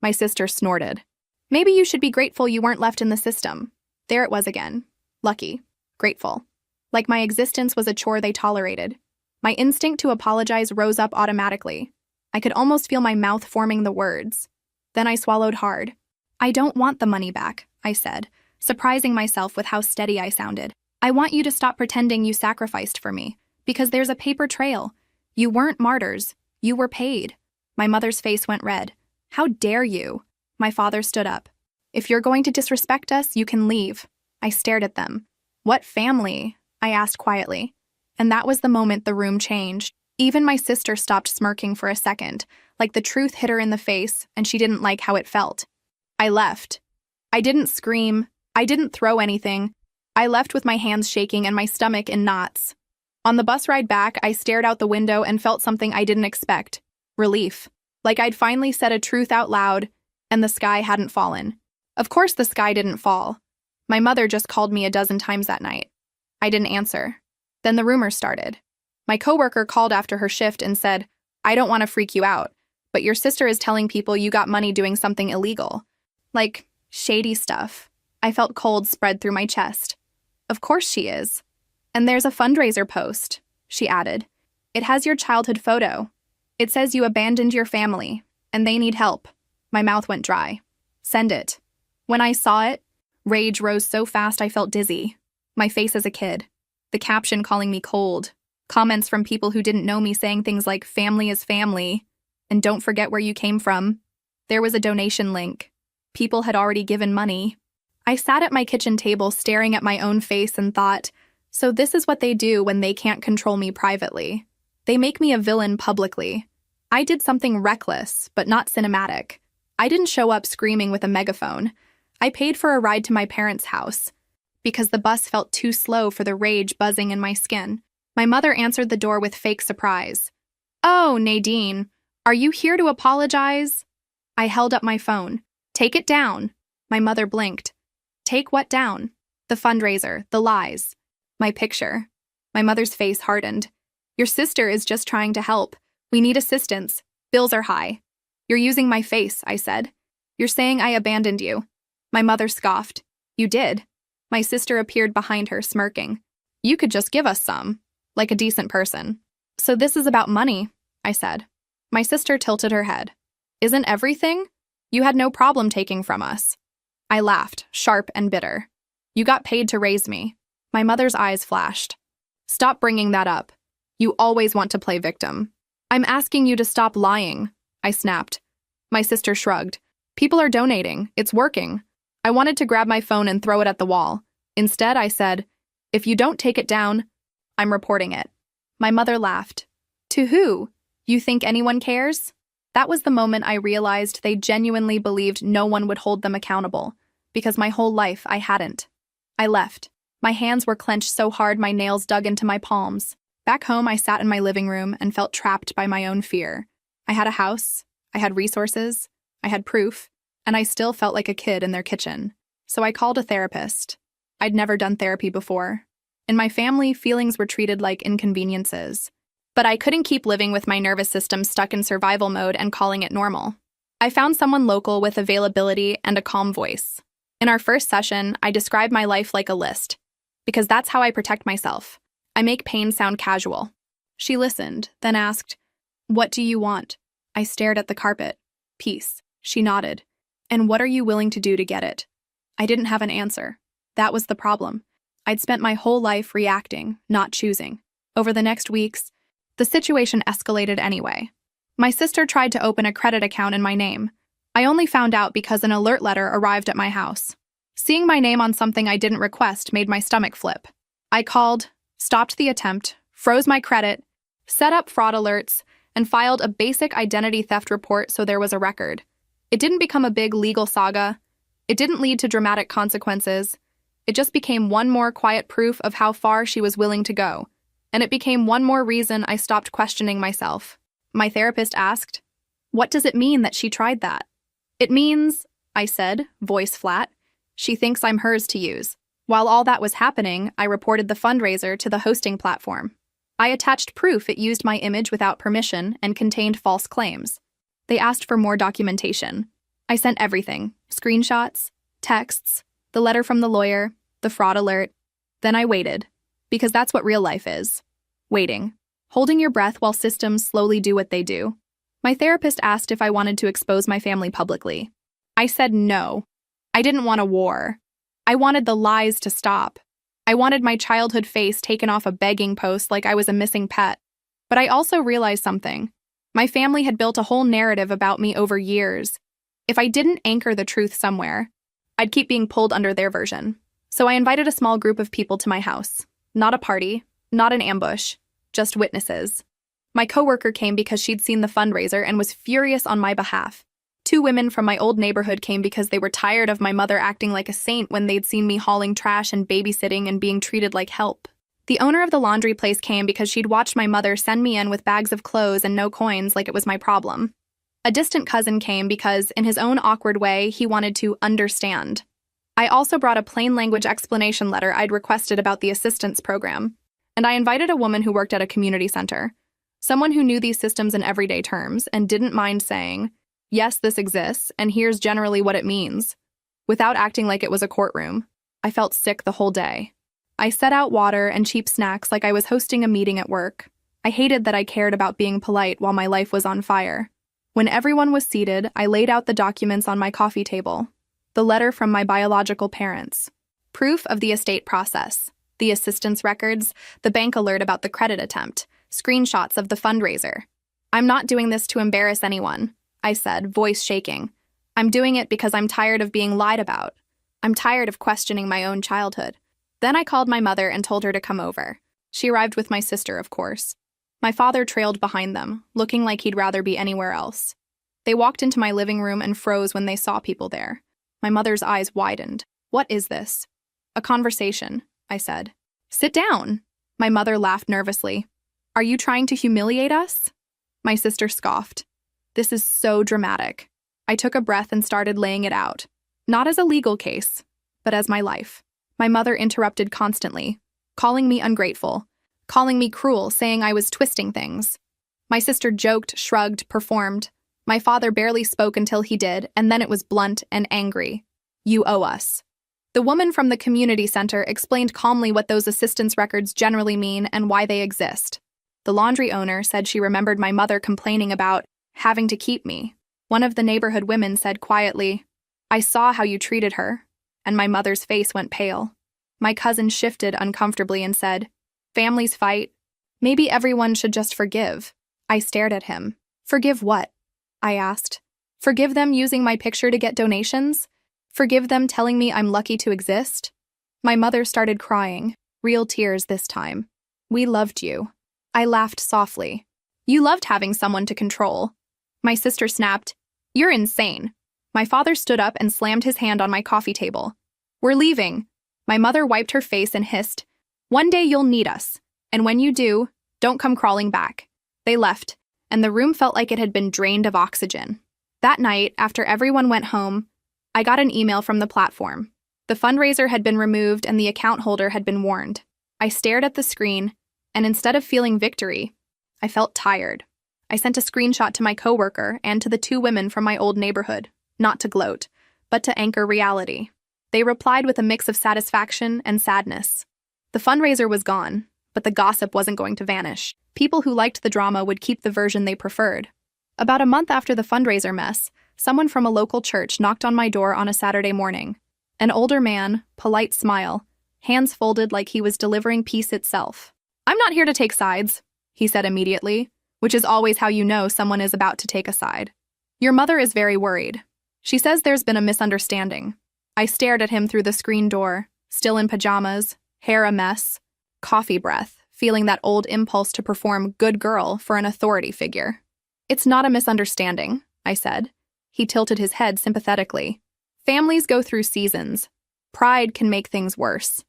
My sister snorted. "Maybe you should be grateful you weren't left in the system." There it was again. Lucky. Grateful. Like my existence was a chore they tolerated. My instinct to apologize rose up automatically. I could almost feel my mouth forming the words. Then I swallowed hard. "I don't want the money back," I said, surprising myself with how steady I sounded. "I want you to stop pretending you sacrificed for me, because there's a paper trail. You weren't martyrs. You were paid." My mother's face went red. "How dare you?" My father stood up. "If you're going to disrespect us, you can leave." I stared at them. "What family?" I asked quietly. And that was the moment the room changed. Even my sister stopped smirking for a second, like the truth hit her in the face and she didn't like how it felt. I left. I didn't scream. I didn't throw anything. I left with my hands shaking and my stomach in knots. On the bus ride back, I stared out the window and felt something I didn't expect. Relief. Like I'd finally said a truth out loud, and the sky hadn't fallen. Of course the sky didn't fall. My mother just called me a dozen times that night. I didn't answer. Then the rumors started. My coworker called after her shift and said, "I don't want to freak you out, but your sister is telling people you got money doing something illegal. Like, shady stuff." I felt cold spread through my chest. "Of course she is. And there's a fundraiser post," she added. "It has your childhood photo. It says you abandoned your family, and they need help." My mouth went dry. "Send it." When I saw it, rage rose so fast I felt dizzy. My face as a kid. The caption calling me cold, Comments from people who didn't know me saying things like family is family and don't forget where you came from. There was a donation link. People had already given money. I sat at my kitchen table staring at my own face and thought, so this is what they do when they can't control me privately. They make me a villain publicly. I did something reckless, but not cinematic. I didn't show up screaming with a megaphone. I paid for a ride to my parents' house because the bus felt too slow for the rage buzzing in my skin. My mother answered the door with fake surprise. "Oh, Nadine, are you here to apologize?" I held up my phone. "Take it down." My mother blinked. "Take what down?" "The fundraiser, the lies." My picture. My mother's face hardened. "Your sister is just trying to help. We need assistance. Bills are high." "You're using my face," I said. "You're saying I abandoned you." My mother scoffed. "You did." My sister appeared behind her, smirking. "You could just give us some, like a decent person." "So this is about money," I said. My sister tilted her head. "Isn't everything? You had no problem taking from us." I laughed, sharp and bitter. "You got paid to raise me." My mother's eyes flashed. "Stop bringing that up. You always want to play victim." "I'm asking you to stop lying," I snapped. My sister shrugged. "People are donating. It's working." I wanted to grab my phone and throw it at the wall. Instead, I said, "If you don't take it down, I'm reporting it." My mother laughed. "To who? You think anyone cares?" That was the moment I realized they genuinely believed no one would hold them accountable, because my whole life I hadn't. I left. My hands were clenched so hard my nails dug into my palms. Back home, I sat in my living room and felt trapped by my own fear. I had a house, I had resources, I had proof, and I still felt like a kid in their kitchen. So I called a therapist. I'd never done therapy before. In my family, feelings were treated like inconveniences. But I couldn't keep living with my nervous system stuck in survival mode and calling it normal. I found someone local with availability and a calm voice. In our first session, I described my life like a list, because that's how I protect myself. I make pain sound casual. She listened, then asked, "What do you want?" I stared at the carpet. "Peace." She nodded. "And what are you willing to do to get it?" I didn't have an answer. That was the problem. I'd spent my whole life reacting, not choosing. Over the next weeks, the situation escalated anyway. My sister tried to open a credit account in my name. I only found out because an alert letter arrived at my house. Seeing my name on something I didn't request made my stomach flip. I called, stopped the attempt, froze my credit, set up fraud alerts, and filed a basic identity theft report so there was a record. It didn't become a big legal saga. It didn't lead to dramatic consequences. It just became one more quiet proof of how far she was willing to go. And it became one more reason I stopped questioning myself. My therapist asked, "What does it mean that she tried that?" "It means," I said, voice flat, "she thinks I'm hers to use." While all that was happening, I reported the fundraiser to the hosting platform. I attached proof it used my image without permission and contained false claims. They asked for more documentation. I sent everything: screenshots, texts, the letter from the lawyer, the fraud alert. Then I waited, because that's what real life is. Waiting. Holding your breath while systems slowly do what they do. My therapist asked if I wanted to expose my family publicly. I said no. I didn't want a war. I wanted the lies to stop. I wanted my childhood face taken off a begging post like I was a missing pet. But I also realized something. My family had built a whole narrative about me over years. If I didn't anchor the truth somewhere, I'd keep being pulled under their version. So I invited a small group of people to my house. Not a party, not an ambush, just witnesses. My coworker came because she'd seen the fundraiser and was furious on my behalf. 2 women from my old neighborhood came because they were tired of my mother acting like a saint when they'd seen me hauling trash and babysitting and being treated like help. The owner of the laundry place came because she'd watched my mother send me in with bags of clothes and no coins like it was my problem. A distant cousin came because, in his own awkward way, he wanted to understand. I also brought a plain language explanation letter I'd requested about the assistance program. And I invited a woman who worked at a community center. Someone who knew these systems in everyday terms and didn't mind saying, "Yes, this exists, and here's generally what it means," without acting like it was a courtroom. I felt sick the whole day. I set out water and cheap snacks like I was hosting a meeting at work. I hated that I cared about being polite while my life was on fire. When everyone was seated, I laid out the documents on my coffee table. The letter from my biological parents. Proof of the estate process. The assistance records, the bank alert about the credit attempt, screenshots of the fundraiser. I'm not doing this to embarrass anyone, I said, voice shaking. I'm doing it because I'm tired of being lied about. I'm tired of questioning my own childhood. Then I called my mother and told her to come over. She arrived with my sister, of course. My father trailed behind them, looking like he'd rather be anywhere else. They walked into my living room and froze when they saw people there. My mother's eyes widened. What is this? A conversation, I said. Sit down. My mother laughed nervously. Are you trying to humiliate us? My sister scoffed. This is so dramatic. I took a breath and started laying it out. Not as a legal case, but as my life. My mother interrupted constantly, calling me ungrateful, calling me cruel, saying I was twisting things. My sister joked, shrugged, performed. My father barely spoke until he did, and then it was blunt and angry. You owe us. The woman from the community center explained calmly what those assistance records generally mean and why they exist. The laundry owner said she remembered my mother complaining about having to keep me. One of the neighborhood women said quietly, I saw how you treated her, and my mother's face went pale. My cousin shifted uncomfortably and said, families fight. Maybe everyone should just forgive. I stared at him. Forgive what? I asked. Forgive them using my picture to get donations? Forgive them telling me I'm lucky to exist? My mother started crying, real tears this time. We loved you. I laughed softly. You loved having someone to control. My sister snapped, You're insane. My father stood up and slammed his hand on my coffee table. We're leaving. My mother wiped her face and hissed, One day you'll need us, and when you do, don't come crawling back. They left, and the room felt like it had been drained of oxygen. That night, after everyone went home, I got an email from the platform. The fundraiser had been removed and the account holder had been warned. I stared at the screen, and instead of feeling victory, I felt tired. I sent a screenshot to my coworker and to the two women from my old neighborhood, not to gloat, but to anchor reality. They replied with a mix of satisfaction and sadness. The fundraiser was gone, but the gossip wasn't going to vanish. People who liked the drama would keep the version they preferred. About a month after the fundraiser mess, someone from a local church knocked on my door on a Saturday morning. An older man, polite smile, hands folded like he was delivering peace itself. I'm not here to take sides, he said immediately, which is always how you know someone is about to take a side. Your mother is very worried. She says there's been a misunderstanding. I stared at him through the screen door, still in pajamas, hair a mess, coffee breath, feeling that old impulse to perform good girl for an authority figure. It's not a misunderstanding, I said. He tilted his head sympathetically. Families go through seasons. Pride can make things worse.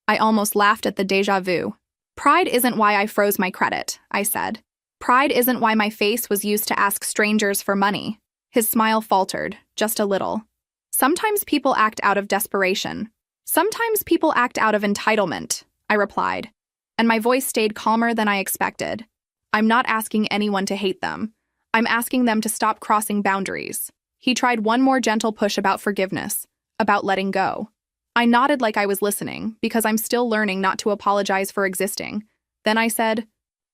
I almost laughed at the déjà vu. Pride isn't why I froze my credit, I said. Pride isn't why my face was used to ask strangers for money. His smile faltered, just a little. Sometimes people act out of desperation. Sometimes people act out of entitlement, I replied, and my voice stayed calmer than I expected. I'm not asking anyone to hate them. I'm asking them to stop crossing boundaries. He tried one more gentle push about forgiveness, about letting go. I nodded like I was listening, because I'm still learning not to apologize for existing. Then I said,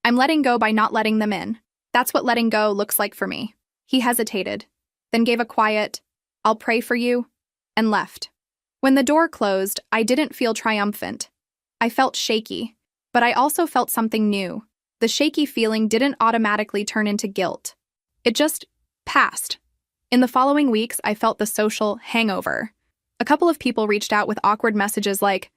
I'm letting go by not letting them in. That's what letting go looks like for me. He hesitated, then gave a quiet, I'll pray for you, and left. When the door closed, I didn't feel triumphant. I felt shaky, but I also felt something new. The shaky feeling didn't automatically turn into guilt. It just passed. In the following weeks, I felt the social hangover. A couple of people reached out with awkward messages like,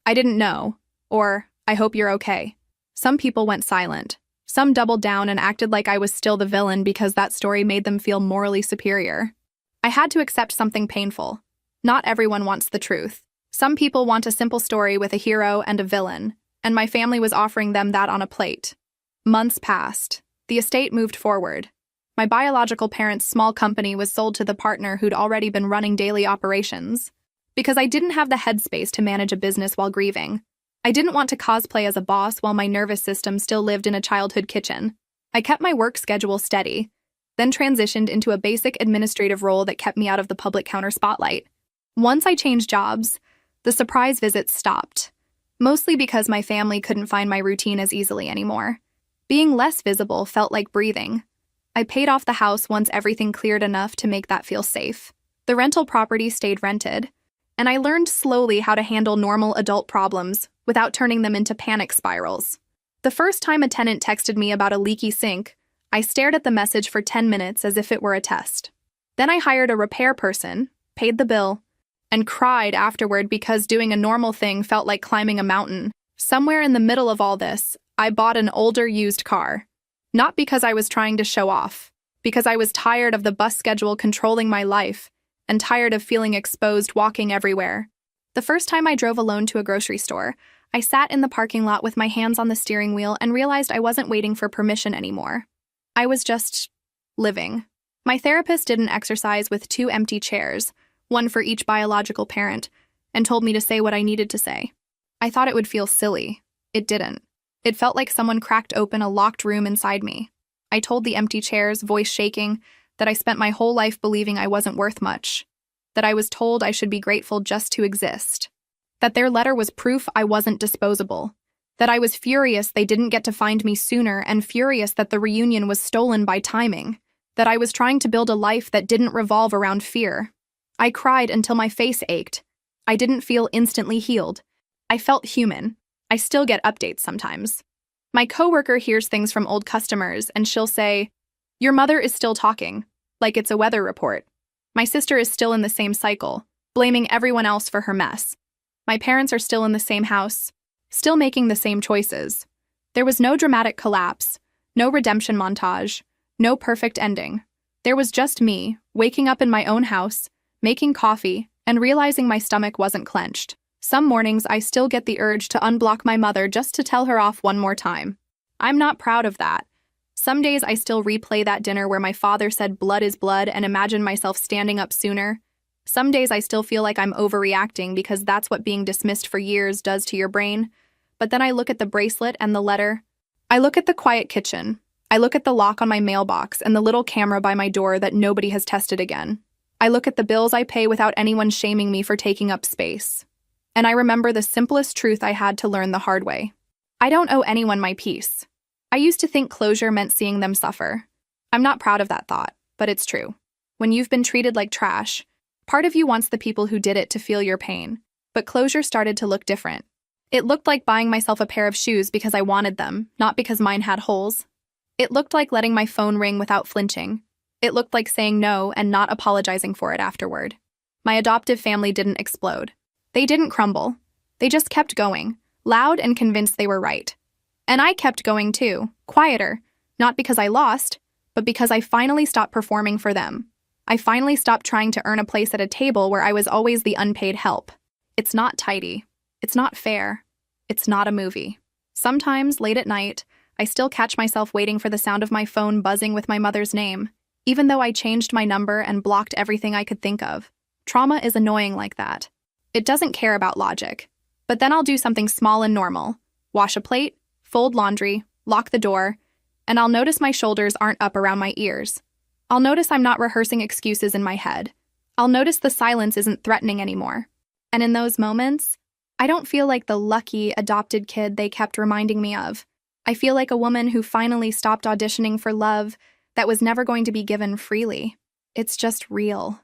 I didn't know, or I hope you're okay. Some people went silent. Some doubled down and acted like I was still the villain because that story made them feel morally superior. I had to accept something painful. Not everyone wants the truth. Some people want a simple story with a hero and a villain, and my family was offering them that on a plate. Months passed. The estate moved forward. My biological parents' small company was sold to the partner who'd already been running daily operations. Because I didn't have the headspace to manage a business while grieving. I didn't want to cosplay as a boss while my nervous system still lived in a childhood kitchen. I kept my work schedule steady, then transitioned into a basic administrative role that kept me out of the public counter spotlight. Once I changed jobs, the surprise visits stopped, mostly because my family couldn't find my routine as easily anymore. Being less visible felt like breathing. I paid off the house once everything cleared enough to make that feel safe. The rental property stayed rented, And I learned slowly how to handle normal adult problems without turning them into panic spirals. The first time a tenant texted me about a leaky sink, I stared at the message for 10 minutes as if it were a test. Then I hired a repair person, paid the bill, and cried afterward because doing a normal thing felt like climbing a mountain. Somewhere in the middle of all this, I bought an older used car. Not because I was trying to show off, because I was tired of the bus schedule controlling my life and tired of feeling exposed walking everywhere. The first time I drove alone to a grocery store, I sat in the parking lot with my hands on the steering wheel and realized I wasn't waiting for permission anymore. I was just living. My therapist did an exercise with 2 empty chairs, one for each biological parent, and told me to say what I needed to say. I thought it would feel silly. It didn't. It felt like someone cracked open a locked room inside me. I told the empty chairs, voice shaking, that I spent my whole life believing I wasn't worth much, that I was told I should be grateful just to exist, that their letter was proof I wasn't disposable, that I was furious they didn't get to find me sooner and furious that the reunion was stolen by timing, that I was trying to build a life that didn't revolve around fear. I cried until my face ached. I didn't feel instantly healed. I felt human. I still get updates sometimes. My coworker hears things from old customers and she'll say, "Your mother is still talking," like it's a weather report. My sister is still in the same cycle, blaming everyone else for her mess. My parents are still in the same house, still making the same choices. There was no dramatic collapse, no redemption montage, no perfect ending. There was just me, waking up in my own house, making coffee, and realizing my stomach wasn't clenched. Some mornings I still get the urge to unblock my mother just to tell her off one more time. I'm not proud of that. Some days I still replay that dinner where my father said blood is blood and imagine myself standing up sooner. Some days I still feel like I'm overreacting because that's what being dismissed for years does to your brain. But then I look at the bracelet and the letter. I look at the quiet kitchen. I look at the lock on my mailbox and the little camera by my door that nobody has tested again. I look at the bills I pay without anyone shaming me for taking up space. And I remember the simplest truth I had to learn the hard way. I don't owe anyone my peace. I used to think closure meant seeing them suffer. I'm not proud of that thought, but it's true. When you've been treated like trash, part of you wants the people who did it to feel your pain. But closure started to look different. It looked like buying myself a pair of shoes because I wanted them, not because mine had holes. It looked like letting my phone ring without flinching. It looked like saying no and not apologizing for it afterward. My adoptive family didn't explode. They didn't crumble. They just kept going, loud and convinced they were right. And I kept going too, quieter, not because I lost, but because I finally stopped performing for them. I finally stopped trying to earn a place at a table where I was always the unpaid help. It's not tidy. It's not fair. It's not a movie. Sometimes, late at night, I still catch myself waiting for the sound of my phone buzzing with my mother's name, even though I changed my number and blocked everything I could think of. Trauma is annoying like that. It doesn't care about logic. But then I'll do something small and normal. Wash a plate, fold laundry, lock the door, and I'll notice my shoulders aren't up around my ears. I'll notice I'm not rehearsing excuses in my head. I'll notice the silence isn't threatening anymore. And in those moments, I don't feel like the lucky, adopted kid they kept reminding me of. I feel like a woman who finally stopped auditioning for love that was never going to be given freely. It's just real.